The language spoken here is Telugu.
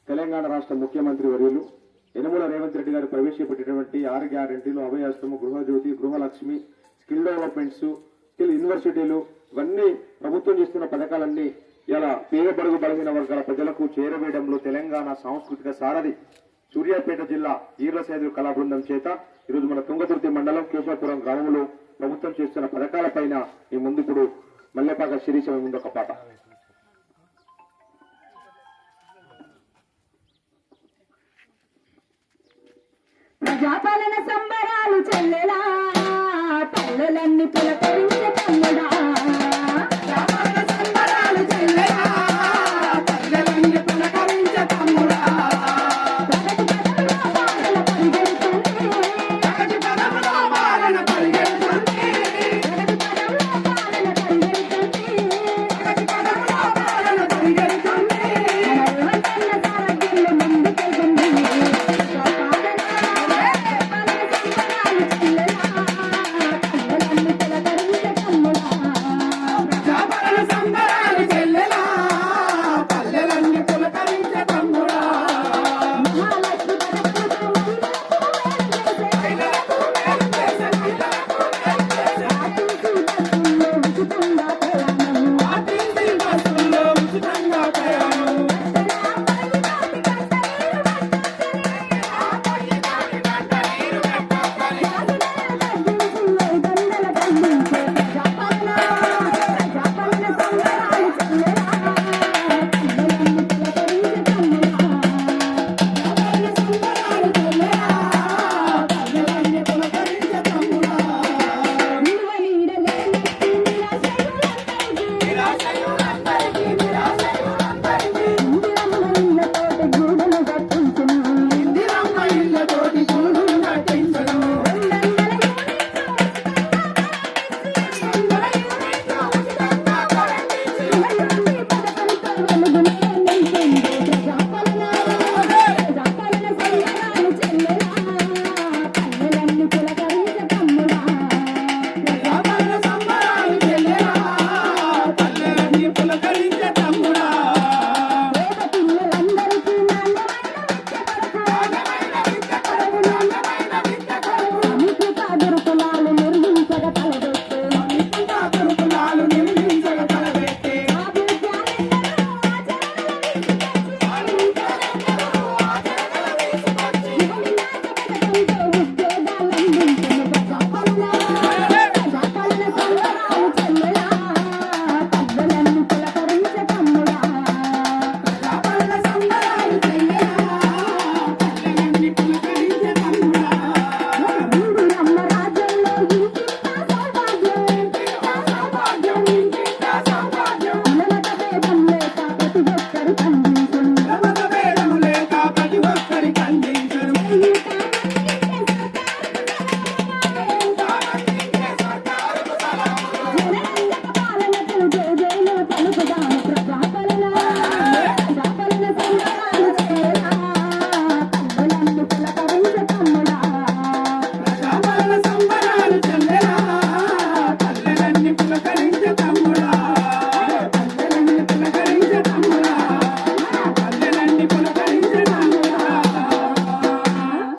తెలంగాణ రాష్ట్ర ముఖ్యమంత్రి వర్యులు యనమల రేవంత్ రెడ్డి గారు ప్రవేశపెట్టినటువంటి 6 గ్యారెంటీలు, అభయహస్తము, గృహజ్యోతి, గృహలక్ష్మి, స్కిల్ డెవలప్మెంట్స్, స్కిల్ యూనివర్సిటీలు, ఇవన్నీ ప్రభుత్వం చేస్తున్న పథకాలన్నీ ఇలా పేద బడుగు బలహీన వర్గాల ప్రజలకు చేరవేయడంలో తెలంగాణ సాంస్కృతిక సారథి సూర్యాపేట జిల్లా ఈర్లసేదు కళా బృందం చేత ఈరోజు మన తుంగతుర్తి మండలం కేశవపురం గ్రామంలో ప్రభుత్వం చేస్తున్న పథకాలపైన ఈ ముందు ఇప్పుడు మల్లెపాక శిరీష ముందు ఒక పాట. ప్రజాపాలన